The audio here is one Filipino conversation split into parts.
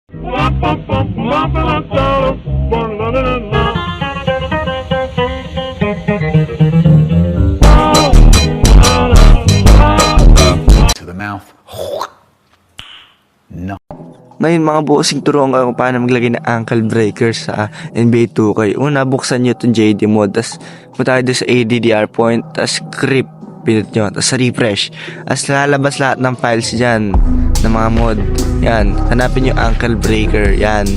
To the mouth. No. Ngayon mga bossing, turuan ko kung paano maglagay ng ankle breaker sa NBA 2K. Una, buksan nyo itong JD mode, tapos punta kayo sa ADDR point, tapos grip, pinut nyo, tapos refresh. Tapos lalabas lahat ng files dyan, ng mga mod. Yan, hanapin nyo ankle breaker, yan.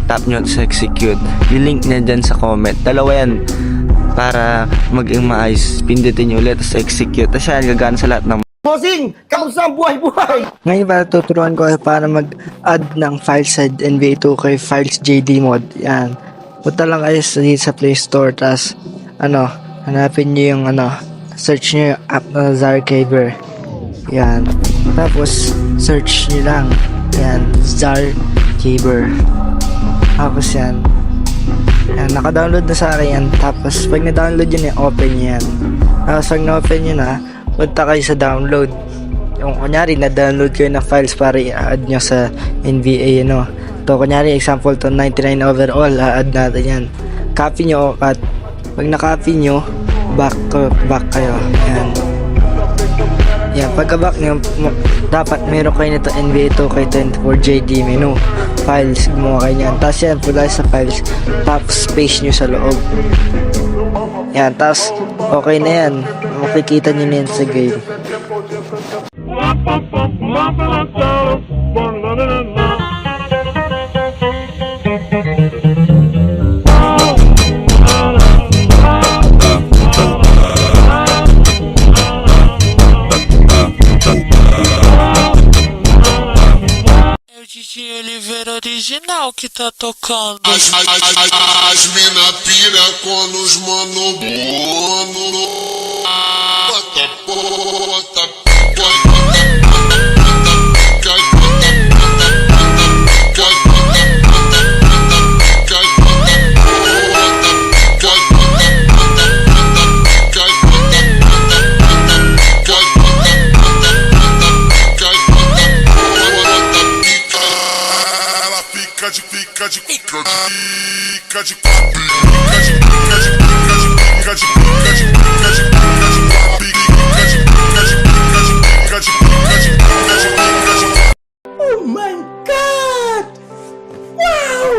Tap nyo sa execute. Yung link niya dyan sa comment. Dalawa yan, para maging maayos. Pindutin nyo ulit, tapos execute. Tapos yan, gagana sa lahat ng Bossing, kamusta ang buhay-buhay? Ngayon para tuturuan ko para mag-add ng file sa NBA 2K Files JD mod. Yan. Punta lang kayo sa Play Store, tas hanapin niyo yung search niyo yung app na Zarcaver. Yan. Tapos search niyo lang. Yan, Zarcaver. Tapos yan. Yan, naka-download na sa akin yan. Tapos pag na-download yun, open niyo yan. Tapos pag na-open niyo na, punta kayo sa download. Yung kunyari na-download kayo na files para i-add nyo sa NBA to kunyari example to 99 overall, a-add natin yan. Copy nyo at pag na-copy nyo, back kayo. Yan, pagka-back nyo, dapat meron kayo nito NBA 2K24 JD menu files, gumawa kayo yan. Tapos yan, pula sa files, tapos space nyo sa loob. Yan, tapos okay na yan. Makikita nyo na yan sa game. É o DJ Oliveira original que tá tocando. As mina pira quando os mano fica de